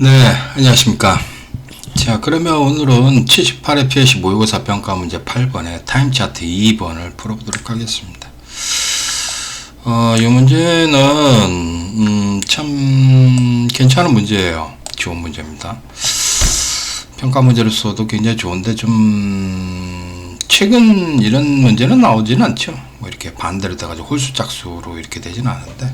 네, 안녕하십니까. 자, 그러면 오늘은 78회 PS 모의고사 평가 문제 8번에 타임 차트 2번을 풀어보도록 하겠습니다. 이 문제는 참 괜찮은 문제예요. 좋은 문제입니다. 평가 문제로서도 굉장히 좋은데 좀 최근 이런 문제는 나오지는 않죠. 뭐 이렇게 반대로 돼가지고 홀수 짝수로 이렇게 되지는 않은데,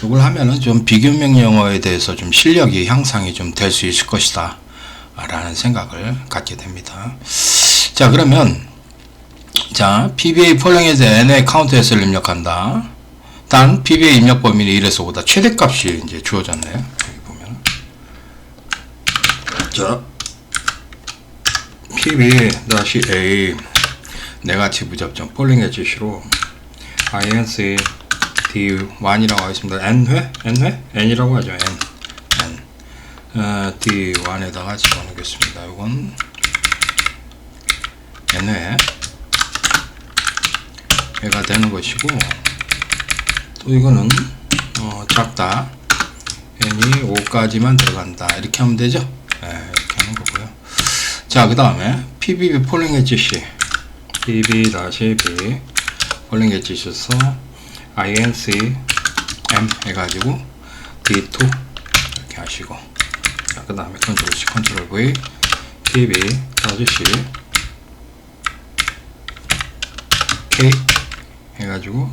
이걸 하면은 좀 비교명 영어에 대해서 좀 실력이 향상이 좀 될 수 있을 것이다 라는 생각을 갖게 됩니다. 자, 그러면 자, PBA 폴링에서 n의 카운트에서를 입력한다. 단 PBA 입력 범위는 1에서 5다. 최대값이 이제 주어졌네요. 여기 보면 자, PB-A 네거티브 접점 폴링의 지시로 inc D1이라고 하겠습니다. n회? n이라고 하죠. D1에다가 집어넣겠습니다. 이건 n회 회가 되는 것이고, 또 이거는 작다 n이 5까지만 들어간다 이렇게 하면 되죠. 이렇게 하는 거고요. 자, 그 다음에 PBB 폴링 엣지 PB-B 폴링 엣지에서 inc m 해가지고 d2 이렇게 하시고, 자, 그 다음에 컨트롤 C 컨트롤 V PB-C K 해가지고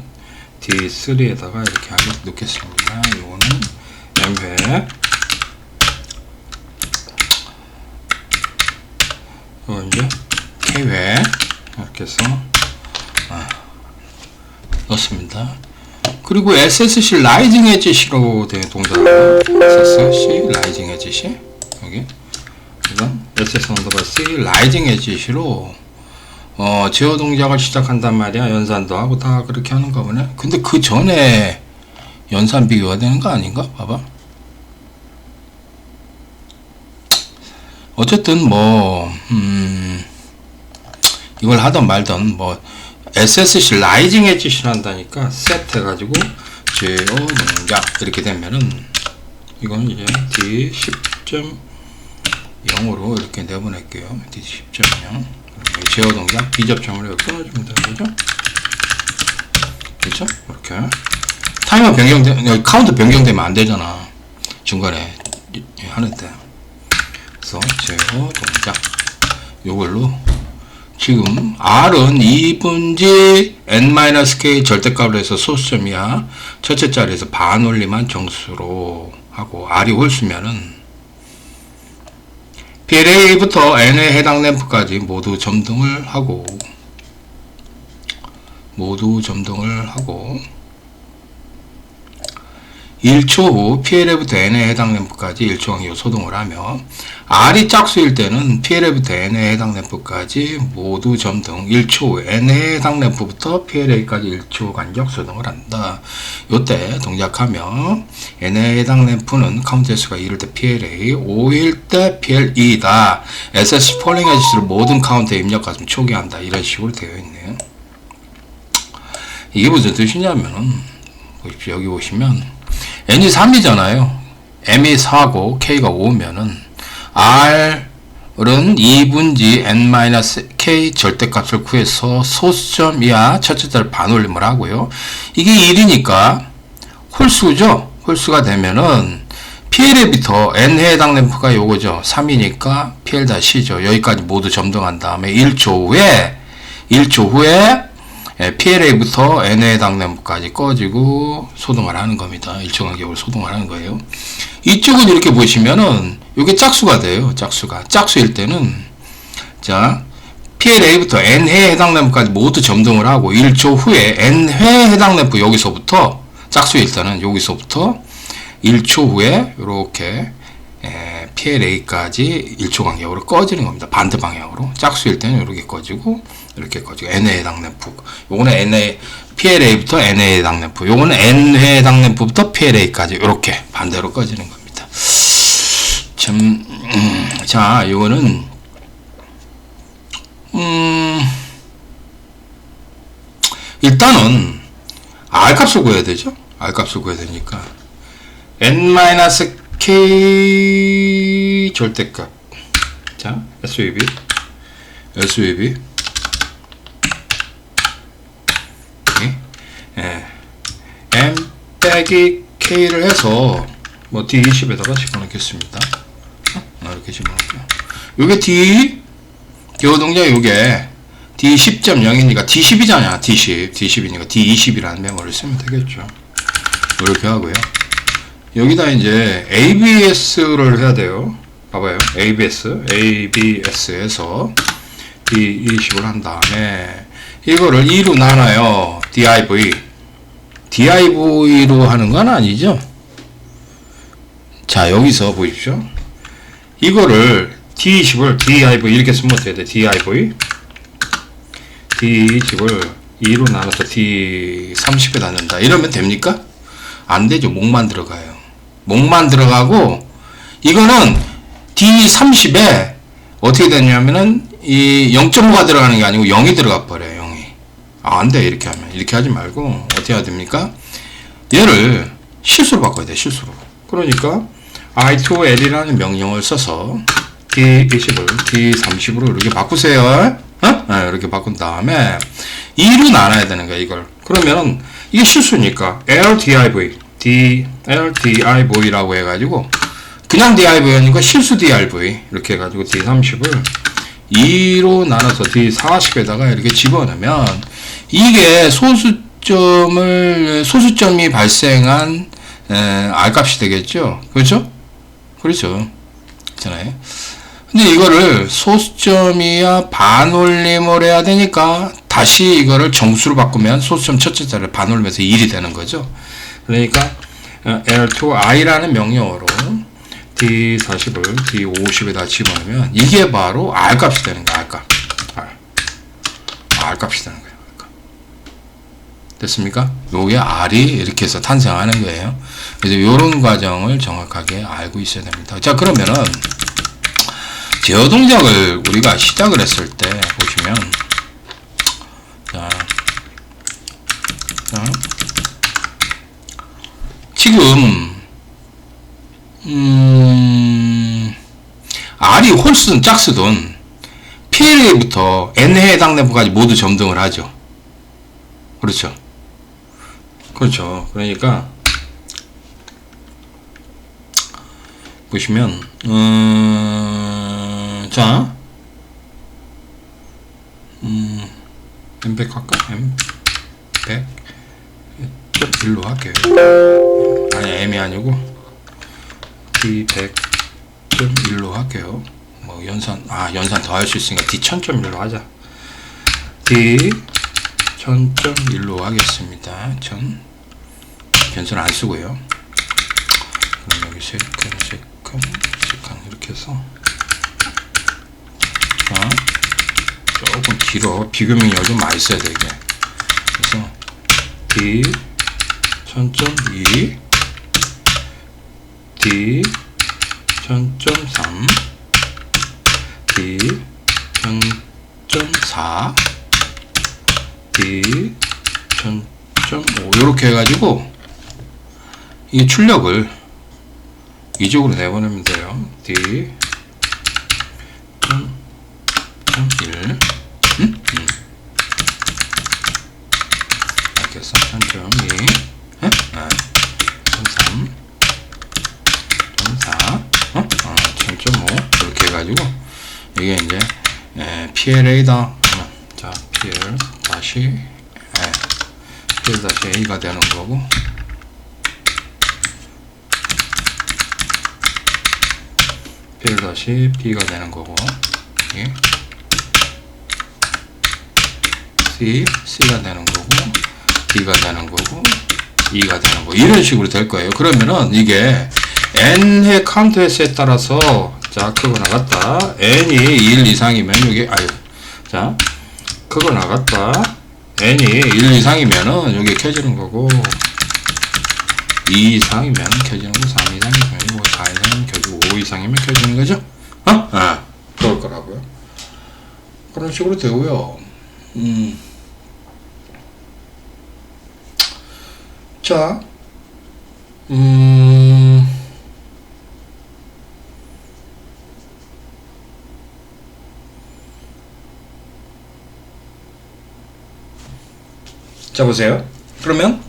D3에다가 이렇게 놓겠습니다. 요거는 m회, 요 이제 K회 이렇게 해서 넣습니다. 그리고 SSC 라이징 엣지로 된 동작은 SSC 라이징 엣지 여기 이건 SS_C 라이징 엣지로 제어 동작을 시작한단 말이야. 연산도 하고 다 그렇게 하는 거 보네. 근데 그 전에 연산 비교가 되는 거 아닌가? 봐봐. 어쨌든 뭐 이걸 하던 말던 뭐 SSC 라이징 엣지를 한다니까 셋 해가지고 제어 동작 이렇게 되면은 이건 이제 D10.0으로 이렇게 내보낼게요. D10.0 제어 동작 비접점으로 여기 끊어주면 되는 거죠. 그렇죠? 이렇게 타이머 변경되면 여기 카운트 변경되면 안 되잖아. 중간에 하는데. 그래서 제어 동작 요걸로 지금 R은 2분지 n-k 절대값으로 해서 소수점이야. 첫째 자리에서 반올림한 정수로 하고, R이 홀수면은 PLA부터 n에 해당 램프까지 모두 점등을 하고 1초 후 PLA부터 n에 해당 램프까지 1초간 이후 소동을 하며, R이 짝수일 때는 PLA부터 n에 해당 램프까지 모두 점등 1초 후 n에 해당 램프부터 PLA까지 1초 간격 소동을 한다. 요때 동작하며 n에 해당 램프는 카운트 횟수가 1일 때 PLA, 5일 때 PLE다. SSC 폴링 엣지를 모든 카운트에 입력하면 초기한다. 이런 식으로 되어 있네요. 이게 무슨 뜻이냐면은 보십시오. 여기 보시면 n이 3이잖아요. m이 4고 k가 5면은 r은 2분지 n-k 절대값을 구해서 소수점 이하 첫째 자를 반올림을 하고요. 이게 1이니까 홀수죠. 홀수가 되면은 PLA부터 n에 해당 램프가 요거죠. 3이니까 PL-C죠. 여기까지 모두 점등한 다음에 1초 후에 PLA부터 n에 해당 램프까지 꺼지고 소동을 하는 겁니다. 1초 간격으로 소동을 하는 거예요. 이쪽은 이렇게 보시면은 이게 짝수가 돼요. 짝수일 때는 자, PLA부터 n회 해당 램프까지 모두 점등을 하고 1초 후에 n회 해당 램프 여기서부터 짝수일 때는 여기서부터 1초 후에 이렇게 PLA까지 1초 간격으로 꺼지는 겁니다. 반대 방향으로. 짝수일 때는 이렇게 꺼지고 n에 해당 램프. 요거는 PLA부터 n에 해당 램프. 요거는 n회 해당 램프부터 PLA까지 이렇게 반대로 꺼지는 겁니다. 자, 요거는 일단은 R 값을 구해야 되죠. R 값을 구해야 되니까 n-k K 절대값. 자, SVB. 예. M 빼기 K를 해서 뭐 D20에다가 집어넣겠습니다. 이렇게 집어넣을게요. 요게 D, 요 동작 요게 D10.0이니까 D10이잖아. D10이니까 D20이라는 메모를 쓰면 되겠죠. 이렇게 하고요. 여기다 이제 ABS를 해야 돼요. 봐봐요. ABS에서 D20을 한 다음에 이거를 2로 나눠요. DIV로 하는 건 아니죠. 자, 여기서 보십시오. 이거를 D20을 DIV 이렇게 쓰면 어떻게 돼? D20을 2로 나눠서 D30에 닫는다. 이러면 됩니까? 안 되죠. 목만 들어가요. 목만 들어가고, 이거는 D30에 어떻게 되냐면은 이 0.5가 들어가는 게 아니고 0이 들어가 버려요. 0이. 안 돼. 이렇게 하면. 이렇게 하지 말고 어떻게 해야 됩니까? 얘를 실수로 바꿔야 돼. 실수로. 그러니까 I2L이라는 명령을 써서 D20을 D30으로 이렇게 바꾸세요. 이렇게 바꾼 다음에 2로 나눠야 되는 거야. 이걸. 그러면 이게 실수니까 LDIV라고 해가지고 그냥 DIV 아니고 실수 DIV 이렇게 해가지고 D30을 2로 나눠서 D40에다가 이렇게 집어넣으면 이게 소수점이 발생한 R값이 되겠죠. 그렇죠? 그렇죠. 있잖아요. 근데 이거를 소수점이야 반올림을 해야 되니까 다시 이거를 정수로 바꾸면 소수점 첫째 자리를 반올림해서 1이 되는 거죠. 그러니까 L2I라는 명령어로 D40을 D50에다 집어넣으면 이게 바로 R값이 되는 거야. R값이 되는 거예요. 됐습니까? 요게 R이 이렇게 해서 탄생하는 거예요. 그래서 요런 과정을 정확하게 알고 있어야 됩니다. 자, 그러면은 제어 동작을 우리가 시작을 했을 때 보시면 지금 R이 홀수든 짝수든 PLA부터 N해 해당되부까지 모두 점등을 하죠. 그렇죠. 그렇죠. 그러니까 보시면 자 M100 할까? M100 좀 일로 할게요. 아니 M이 아니고 D100.1로 할게요. 뭐 연산 더 할 수 있으니까 D1000.1로 하자. D1000.1로 하겠습니다. 1000 변수는 안 쓰고요. 그럼 여기 세컨 이렇게 해서 자, 조금 길어. 비교 명령을 좀 많이 써야 돼 이게. 그래서 D1000.2 D1000.3 D1000.4 D1000.5 요렇게 해가지고 이 출력을 이쪽으로 내보내면 돼요. D1000.1 이렇게 해서 1000.2 1003 1004 1000.5 이렇게 해가지고 이게 이제 PLA다. 자, PL 다시 A가 되는 거고 PL 다시 B가 되는 거고 C가 되는 거고 D가 되는 거고 E가 되는 거 이런 식으로 될 거예요. 그러면은 이게 N의 카운트 횟수에 따라서 자 그거 나갔다 N이 1 이상이면 여기 자 그거 나갔다 N이 1 이상이면은 여기 켜지는 거고 2 이상이면 켜지는 거 3 이상이면 켜지고 4 이상이면 켜지고 5 이상이면 켜지는 거죠. 그럴 거라고요. 그런 식으로 되고요. 자 자, 보세요. 그러면,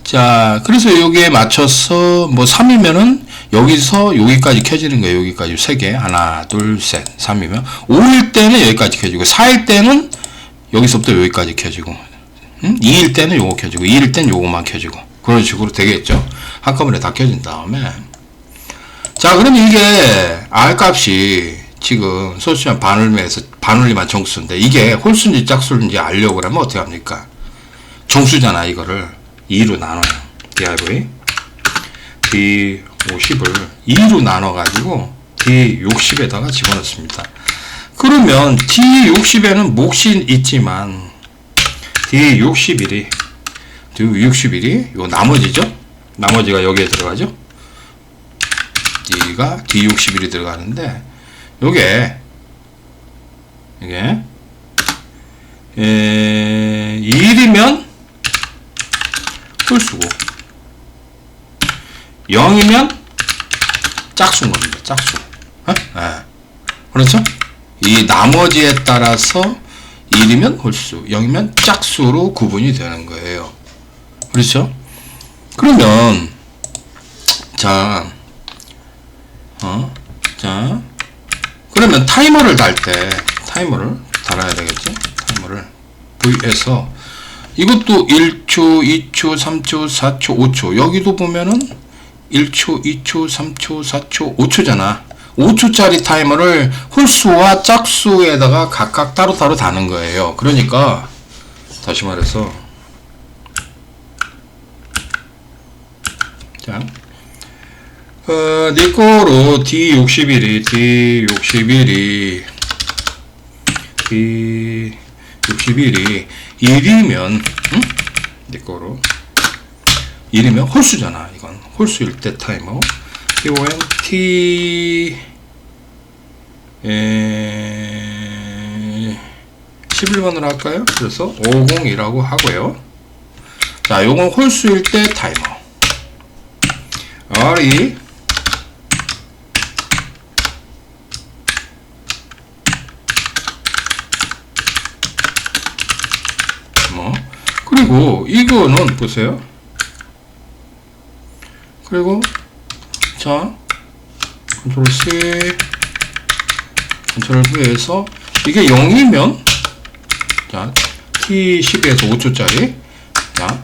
자, 그래서 여기에 맞춰서, 뭐, 3이면은, 여기서 여기까지 켜지는 거예요. 여기까지 3개. 하나, 둘, 셋. 3이면. 5일 때는 여기까지 켜지고, 4일 때는 여기서부터 여기까지 켜지고, 2일 때는 요거 켜지고, 2일 때는 요거만 켜지고. 그런 식으로 되겠죠. 한꺼번에 다 켜진 다음에. 자, 그러면 이게, R 값이 지금 소수점 반올림한 정수인데, 이게 홀수인지 짝수인지 알려고 그러면 어떻게 합니까? 정수잖아, 이거를. 2로 나눠요. div. D50을 2로 나눠가지고 D60에다가 집어넣습니다. 그러면 D60에는 몫이 있지만 D61이 요 나머지죠? 나머지가 여기에 들어가죠? D가 D61이 들어가는데 이게 1이면 홀수고 0이면 짝수인 겁니다. 짝수. 그렇죠? 이 나머지에 따라서 1이면 홀수, 0이면 짝수로 구분이 되는 거예요. 그렇죠? 그러면 그러면 타이머를 달아야 되겠지? 타이머를 V에서 이것도 1초, 2초, 3초, 4초, 5초. 여기도 보면은 1초, 2초, 3초, 4초, 5초잖아. 5초짜리 타이머를 홀수와 짝수에다가 각각 따로따로 다는 거예요. 그러니까 다시 말해서 자, 네 거로 D61이 1이면 네 거로 1이면 홀수잖아. 이건 홀수일 때 타이머. 이건 T 11번으로 할까요? 그래서 50이라고 하고요. 자, 요건 홀수일 때 타이머. R이 그리고 이거는 보세요. 그리고 자, 컨트롤 C, 컨트롤 V에서 이게 0이면 자, T12에서 5초짜리 자,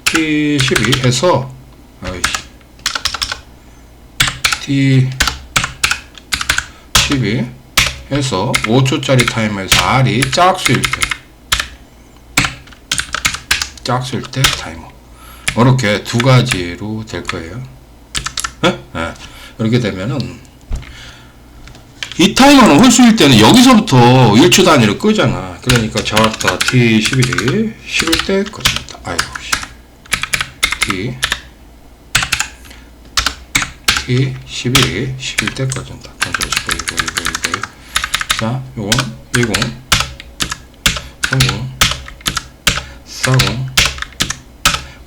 T12 해서 T12 해서 5초짜리 타이머에서 R이 짝수일 때 타이머. 이렇게 두 가지로 될 거예요. 이렇게 되면은 이 타이머는 홀수일 때는 여기서부터 1초 단위로 끄잖아. 그러니까 저왔다 T11이 11 때 꺼집니다. 아이고 T11이 11 때 꺼진다. 이거. 자, 요건 10, 30, 40,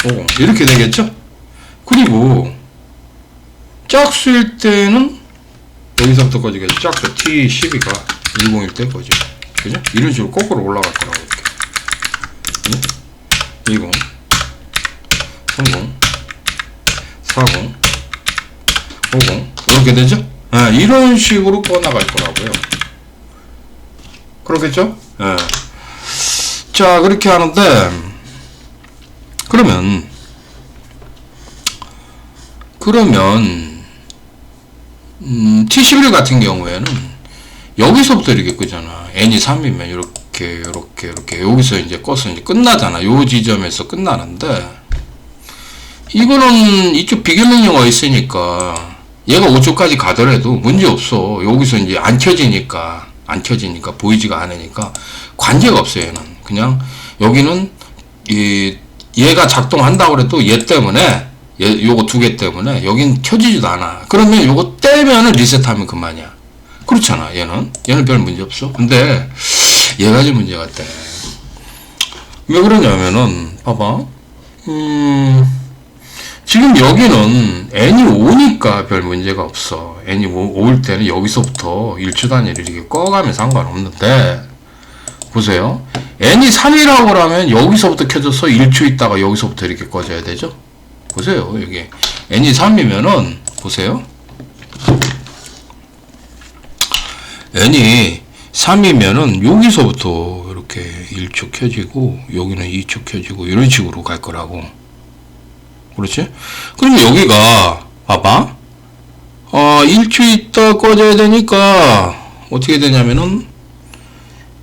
50 이렇게 되겠죠? 그리고 짝수일 때는 여기서부터 꺼지겠죠? 짝수 T12가 10일 때 꺼지고, 그죠? 이런 식으로 거꾸로 올라갈 거라고 이렇게 20, 30, 40, 50 이렇게 되죠? 이런 식으로 꺼나갈 거라고요. 그렇겠죠? 자, 그렇게 하는데 그러면 T11 같은 경우에는 여기서부터 이렇게 끄잖아. n이 3이면 이렇게 여기서 이제 꺼서 이제 끝나잖아. 요 지점에서 끝나는데 이거는 이쪽 비교명령어가 있으니까 얘가 5초까지 가더라도 문제 없어. 여기서 이제 안 켜지니까 보이지가 않으니까 관계가 없어요. 얘는 그냥 여기는 얘가 작동한다고 해도 얘 때문에 요거 두 개 때문에 여긴 켜지지도 않아. 그러면 요거 떼면은 리셋하면 그만이야. 그렇잖아. 얘는 별 문제 없어. 근데 얘가 좀 문제 같대. 왜 그러냐면은 봐봐. 지금 여기는 n이 5니까 별 문제가 없어. n이 5일 때는 여기서부터 1초 단위를 이렇게 꺼가면 상관없는데 보세요. n이 3이라고 하면 여기서부터 켜져서 1초 있다가 여기서부터 이렇게 꺼져야 되죠. 보세요. 여기 n이 3이면은 보세요. n이 3이면은 여기서부터 이렇게 1초 켜지고 여기는 2초 켜지고 이런 식으로 갈 거라고. 그렇지? 그러면 여기가 봐봐. 1초 있다 꺼져야 되니까 어떻게 되냐면은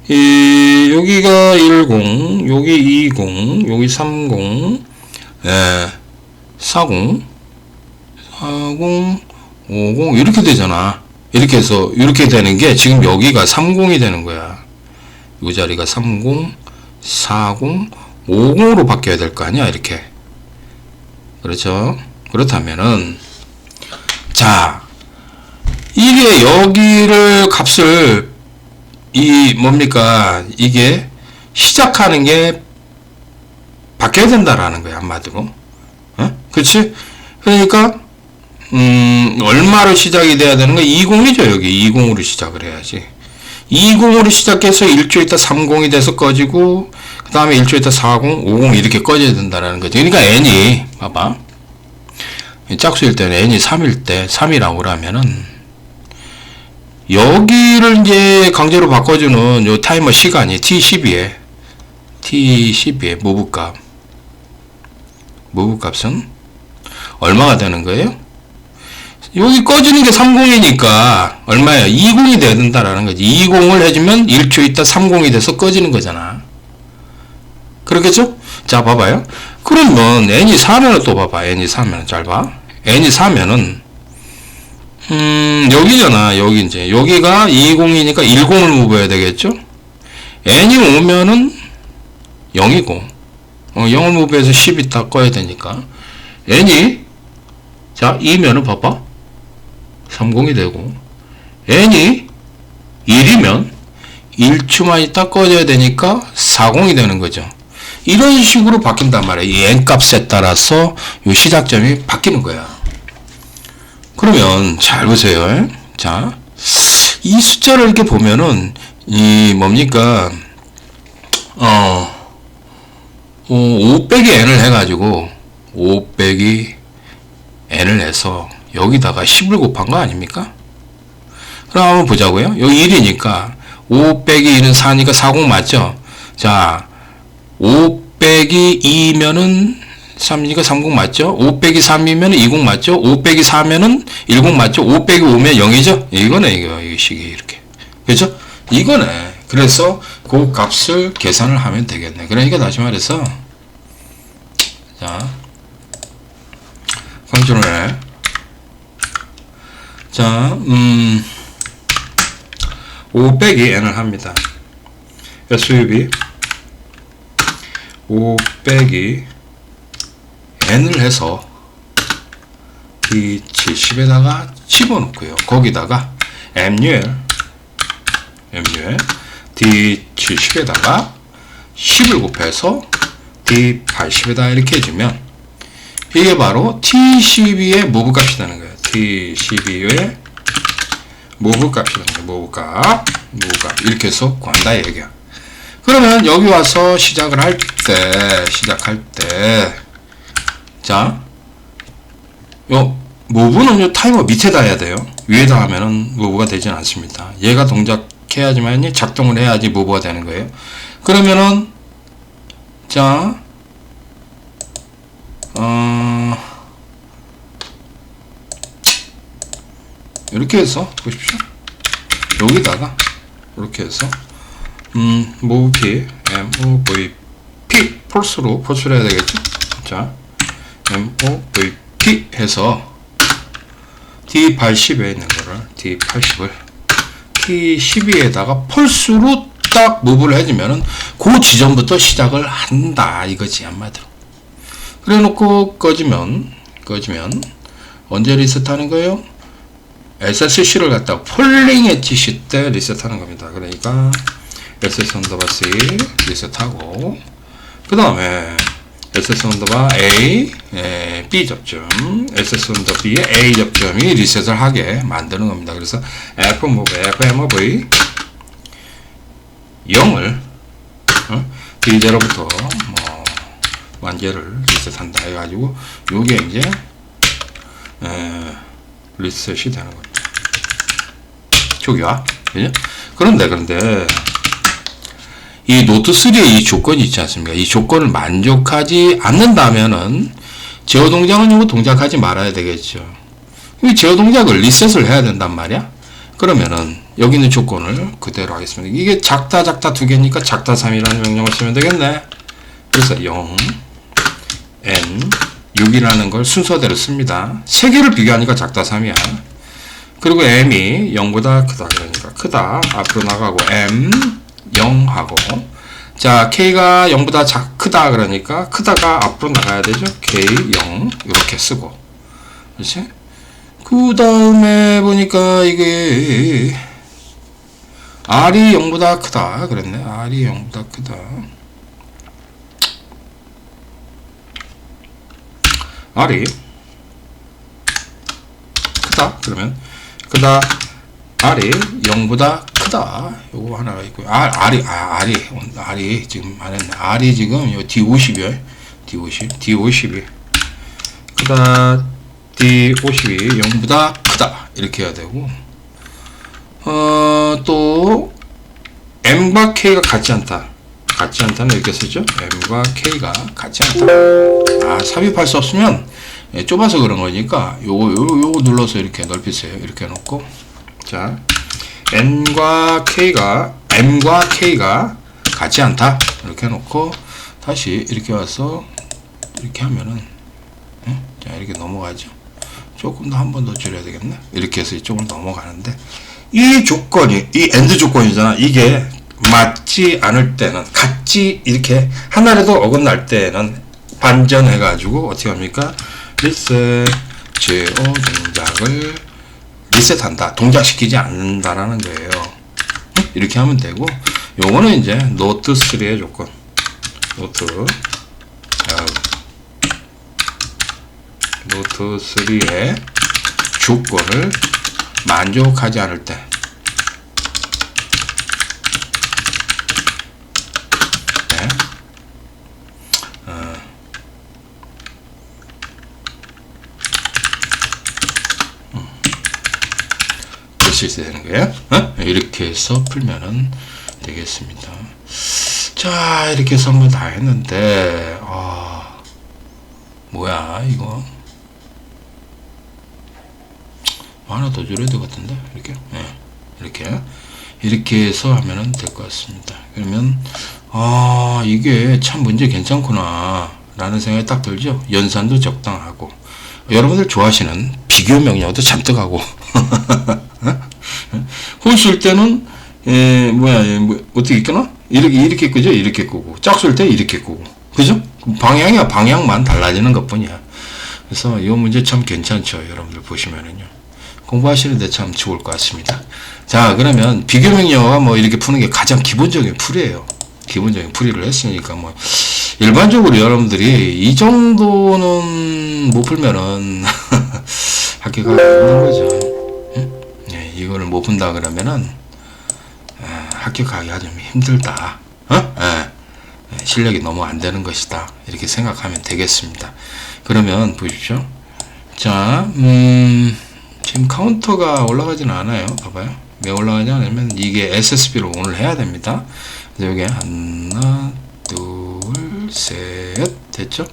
여기가 10, 여기 20, 여기 30, 40, 50 이렇게 되잖아. 이렇게 해서 이렇게 되는 게 지금 여기가 30이 되는 거야. 이 자리가 30, 40, 50으로 바뀌어야 될 거 아니야. 이렇게. 그렇죠? 그렇다면은 자, 이게 여기를 값을 뭡니까? 이게 시작하는 게 바뀌어야 된다라는 거야, 한마디로. 그렇지? 그러니까 얼마로 시작이 돼야 되는 거야? 20이죠, 여기. 20으로 시작을 해야지. 20으로 시작해서 1초 있다 30이 돼서 꺼지고, 그 다음에 1초 있다 40, 50 이렇게 꺼져야 된다라는 거죠. 그러니까 n이, 봐봐. 짝수일 때는 n이 3일 때, 3이라고 그러면은, 여기를 이제 강제로 바꿔주는 요 타이머 시간이 t12에, t12에 모브값. 모브값은 얼마가 되는 거예요? 여기 꺼지는 게 30이니까 얼마예요? 20이 돼야 된다라는 거지. 20을 해주면 1초 있다 30이 돼서 꺼지는 거잖아. 그렇겠죠? 자, 봐봐요. 그러면 n이 4면은 또 봐봐. n이 4면은 잘 봐. n이 4면은 여기잖아. 여기 이제 여기가 20이니까 10을 무브해야 되겠죠? n이 5면은 0이고 0을 무브해서 10 있다 꺼야 되니까 n이 자 2면은 봐봐. 30이 되고 n이 1이면 1초만 있다 꺼져야 되니까 40이 되는 거죠. 이런 식으로 바뀐단 말이에요. 이 n 값에 따라서 이 시작점이 바뀌는 거야. 그러면 잘 보세요. 자, 이 숫자를 이렇게 보면은 이 뭡니까 5 빼기 n을 해가지고 5 빼기 n을 해서 여기다가 10을 곱한 거 아닙니까? 그럼 한번 보자고요. 여기 1이니까 5 빼기 2는 4니까 40 맞죠? 자, 5 빼기 2면은 3이니까 30 맞죠? 5 빼기 3이면 20 맞죠? 5 빼기 4면은 10 맞죠? 5 빼기 5면 0이죠? 이거네, 이 식이 이렇게. 그죠? 이거네. 그래서 그 값을 계산을 하면 되겠네. 그러니까 다시 말해서, 자, 컨트롤에, 자, 5 빼기 n을 합니다. SUV 5 빼기 n을 해서 D70에다가 집어넣고요. 거기다가 MUL D70에다가 10을 곱해서 D80에다 이렇게 해주면 이게 바로 T12의 모브값이 되는 거예요. T12의 모브값이 되는 거예요. 모브값 이렇게 해서 구한다 얘기야. 그러면 여기 와서 시작할 때 자, 요 모브는 요 타이머 밑에다 해야 돼요. 위에다 하면은 모브가 되진 않습니다. 얘가 동작해야지만 작동을 해야지 모브가 되는 거예요. 그러면은 자, 이렇게 해서 보십시오. 여기다가 이렇게 해서 모브P MOVP 폴스로 해야 되겠죠. 자, MOVP 해서 D80에 있는 거를 D80을 T12에다가 폴스로 딱 무브를 해주면은 그 지점부터 시작을 한다 이거지 한마디로. 그래 놓고 꺼지면 언제 리셋하는 거예요? SSC를 갖다가 폴링 엣지 시 때 리셋하는 겁니다. 그러니까 SS 언더바 C 리셋하고 그 다음에 SS 언더바 A B 접점 SS 언더 B의 A 접점이 리셋을 하게 만드는 겁니다. 그래서 F move FMOV 0을 D0부터 뭐 만개를 리셋한다 해가지고 요게 이제 리셋이 되는 겁니다. 초기화. 그죠? 그런데 이 노트 3의 이 조건이 있지 않습니까? 이 조건을 만족하지 않는다면은 제어 동작은 이거 동작하지 말아야 되겠죠. 이 제어 동작을 리셋을 해야 된단 말이야. 그러면은 여기 있는 조건을 그대로 하겠습니다. 이게 작다 두 개니까 작다 3이라는 명령을 쓰면 되겠네. 그래서 0 n 6이라는 걸 순서대로 씁니다. 세 개를 비교하니까 작다 3이야. 그리고 m이 0보다 크다 그러니까 크다 앞으로 나가고 m 0 하고, 자 k가 0보다 크다 그러니까 크다가 앞으로 나가야 되죠. k 0 이렇게 쓰고, 그렇지? 그 다음에 보니까 이게 r이 0보다 크다 그랬네. r이 0보다 크다. r이 크다 그러면 크다 r이 0보다 크다 요거 하나가 있고요. r이 지금 안 했네. r이 지금 요 D50이요. D50이 크다. D50이 0보다 크다 이렇게 해야 되고, 또 m과 k가 같지 않다는 이렇게 쓰죠. m과 k가 같지 않다. 삽입할 수 없으면 좁아서 그런 거니까 요거 눌러서 이렇게 넓히세요. 이렇게 해놓고, 자 m과 k가 같지 않다 이렇게 해놓고 다시 이렇게 와서 이렇게 하면은 자 이렇게 넘어가죠. 조금 더 한 번 더 줄여야 되겠네. 이렇게 해서 이쪽으로 넘어가는데, 이 조건이 이 엔드 조건이잖아. 이게 맞지 않을 때는, 같이 이렇게 하나라도 어긋날 때는 반전해 가지고 어떻게 합니까? 리셋 제어 동작을 리셋한다. 동작시키지 않는다라는 거예요. 이렇게 하면 되고, 요거는 이제 노트 3의 조건. 노트 3의 조건을 만족하지 않을 때, 네. 그렇게 되는 거예요. 이렇게 해서 풀면은 되겠습니다. 자, 이렇게 해서 한번 다 했는데, 뭐야 이거 하나 더 줄여야 될 것 같은데, 이렇게 해서 하면은 될 것 같습니다. 그러면 이게 참 문제 괜찮구나 라는 생각이 딱 들죠. 연산도 적당하고, 여러분들 좋아하시는 비교 명령어도 잔뜩하고 홀 쓸 때는 어떻게 있거나 이렇게 끄죠. 이렇게 끄고, 짝 쓸 때 이렇게 끄고, 그죠? 방향만 달라지는 것 뿐이야. 그래서 이 문제 참 괜찮죠. 여러분들 보시면은요, 공부하시는데 참 좋을 것 같습니다. 자, 그러면 비교 명령어가 뭐 이렇게 푸는 게 가장 기본적인 풀이에요. 기본적인 풀이를 했으니까 뭐 일반적으로 여러분들이 이 정도는 못 풀면은 합격하기 힘든 거죠. 이거를 못 푼다 그러면은 합격하기가 좀 힘들다. 실력이 너무 안 되는 것이다. 이렇게 생각하면 되겠습니다. 그러면 보십시오. 자, 지금 카운터가 올라가지는 않아요. 봐봐요. 왜 올라가지 않으면 이게 SSB로 오늘 해야 됩니다. 그래서 여기 하나, 둘, 셋 됐죠?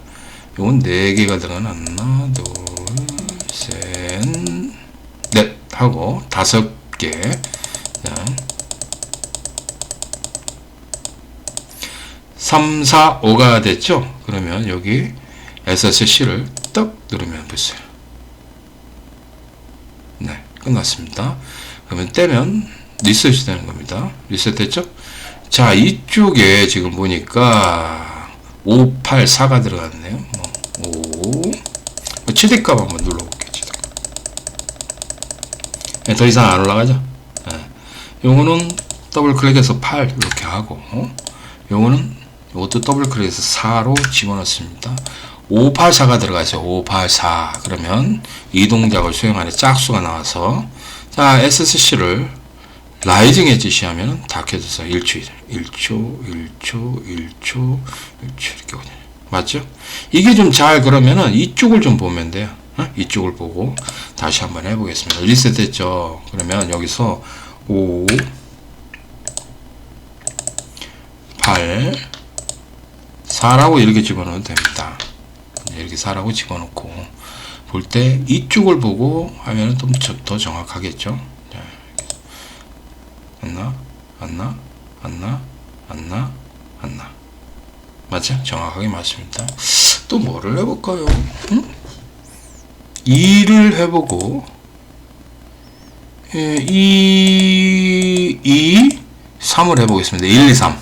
요건 4개가 들어가는 하나, 둘, 셋, 넷 하고 5개. 자, 3, 4, 5가 됐죠? 그러면 여기 SSC를 딱 누르면 보세요. 네, 끝났습니다. 그러면 떼면 리셋이 되는 겁니다. 리셋 됐죠? 자, 이쪽에 지금 보니까 5, 8, 4가 들어갔네요. 5, 최대값 한번 눌러볼게요. 최대값. 네, 더 이상 안 올라가죠? 네. 요거는 더블 클릭해서 8 이렇게 하고, 요거는 이것도 더블 클릭해서 4로 집어넣습니다. 584가 들어가죠. 584. 그러면 이 동작을 수행하는 짝수가 나와서, 자, SSC를 라이징 엣지 시하면은 다 켜져서 1초, 1초, 1초, 1초, 1초 이렇게 오거든요. 맞죠? 이게 좀 잘 그러면은 이쪽을 좀 보면 돼요. 이쪽을 보고 다시 한번 해보겠습니다. 리셋 됐죠? 그러면 여기서 5, 8, 4라고 이렇게 집어넣으면 됩니다. 이렇게 4라고 집어넣고 볼 때 이쪽을 보고 하면은 좀 더 정확하겠죠? 안나? 안나? 안나? 안나? 안나? 맞죠? 정확하게 맞습니다. 또 뭐를 해볼까요? 2를 해보고 3을 해보겠습니다. 1, 2, 3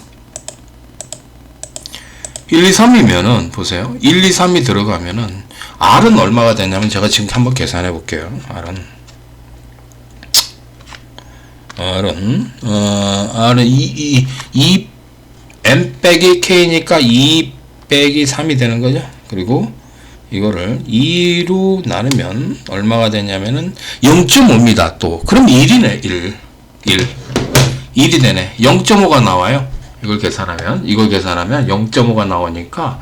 1, 2, 3이면은 보세요. 1, 2, 3이 들어가면은 R은 얼마가 되냐면 제가 지금 한번 계산해 볼게요. R은 2 M 빼기 K니까 2 빼기 3이 되는 거죠. 그리고 이거를 2로 나누면 얼마가 되냐면은 0.5입니다. 또 그럼 1이네. 1이 되네. 0.5가 나와요. 이걸 계산하면 0.5가 나오니까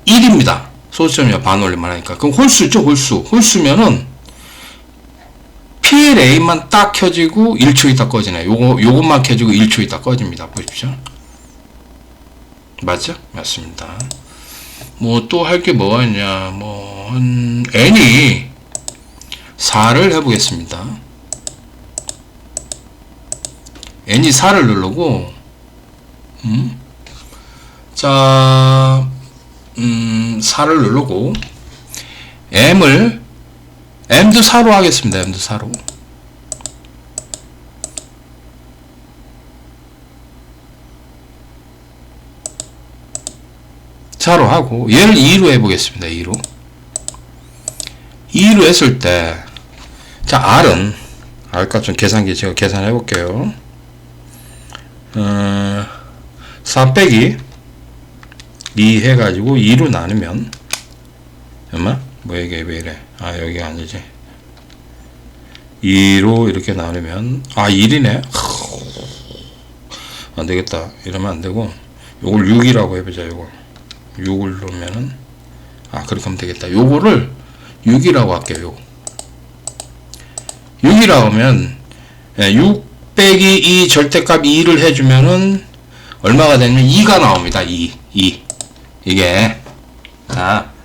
1입니다. 소수점이야 반올림만 하니까. 그럼 홀수죠. 홀수면은 PLA만 딱 켜지고 1초 있다 꺼지네. 요것만 켜지고 1초 있다 꺼집니다. 보십시오. 맞죠? 맞습니다. 뭐 또 할 게 뭐가 있냐. N이 4를 해보겠습니다. N이 4를 누르고 자 4를 누르고 M도 4로 하겠습니다. M도 4로. 자로 하고 얘를 2로 해보겠습니다. 2로 했을 때 자 R은 R값 좀 계산기 제가 계산해 볼게요. 4 빼기 2 해가지고 2로 나누면 얼마? 뭐 이게 왜 이래? 여기가 아니지. 2로 이렇게 나누면 1이네. 안 되겠다. 이러면 안 되고 요걸 6이라고 해보자. 요걸 6을 놓으면은 그렇게 하면 되겠다. 요거를 6이라고 할게요. 요거 6이라고 하면 6 빼기 2 절대값 2를 해주면은 얼마가 되냐면 2가 나옵니다. 2 이게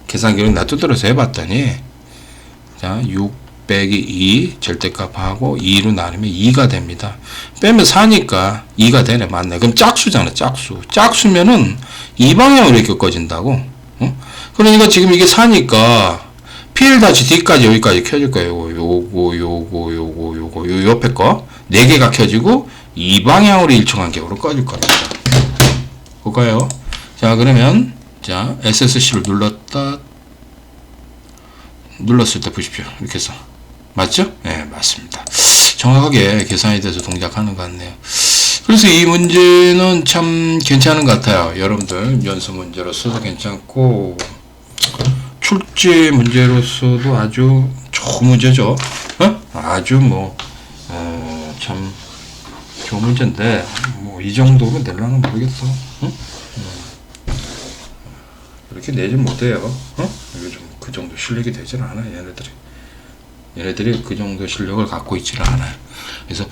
계산기를 놔두들어서 해봤더니 6 빼기 2 절대값하고 2로 나누면 2가 됩니다. 빼면 4니까 2가 되네. 맞네. 그럼 짝수잖아. 짝수면은 이 방향으로 이렇게 꺼진다고. 그러니까 지금 이게 4니까 PL-D까지 여기까지 켜질 거예요. 요거 요 옆에 거 4개가 켜지고 이 방향으로 일정한격으로 꺼질 겁니다. 볼까요? 자, 그러면 SSC를 눌렀을 때 보십시오. 이렇게 해서 맞죠? 네, 맞습니다. 정확하게 계산이 돼서 동작하는 것 같네요. 그래서 이 문제는 참 괜찮은 것 같아요. 여러분들 연습 문제로서도 괜찮고 출제 문제로서도 아주 좋은 문제죠. 아주 참 좋은 문제인데 이 정도로 내려면 모르겠어. 이렇게 내지 못해요. 요즘 그 정도 실력이 되질 않아. 얘네들이 그 정도 실력을 갖고 있지는 않아요. 그래서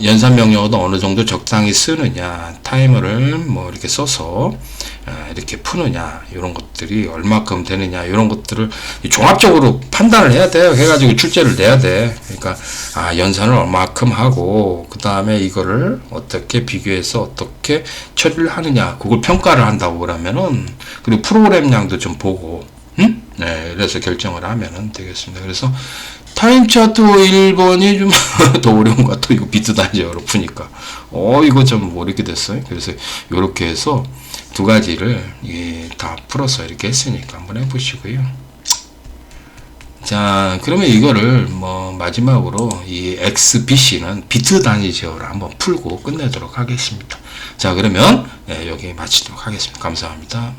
연산 명령어도 어느 정도 적당히 쓰느냐, 타이머를 이렇게 써서 이렇게 푸느냐, 이런 것들이 얼마큼 되느냐, 이런 것들을 종합적으로 판단을 해야 돼요. 해가지고 출제를 내야 돼. 그러니까 연산을 얼마큼 하고 그 다음에 이거를 어떻게 비교해서 어떻게 처리를 하느냐, 그걸 평가를 한다고 그러면은, 그리고 프로그램량도 좀 보고 네, 그래서 결정을 하면 되겠습니다. 그래서 타임 차트 1번이 좀 더 어려운 것 같아. 이거 비트 단위적으로 푸니까. 이거 좀 어렵게 됐어요. 그래서 이렇게 해서 두 가지를 다 풀어서 이렇게 했으니까 한번 해보시고요. 자, 그러면 이거를 마지막으로 이 XBC는 비트 단위적으로 한번 풀고 끝내도록 하겠습니다. 자, 그러면 여기 마치도록 하겠습니다. 감사합니다.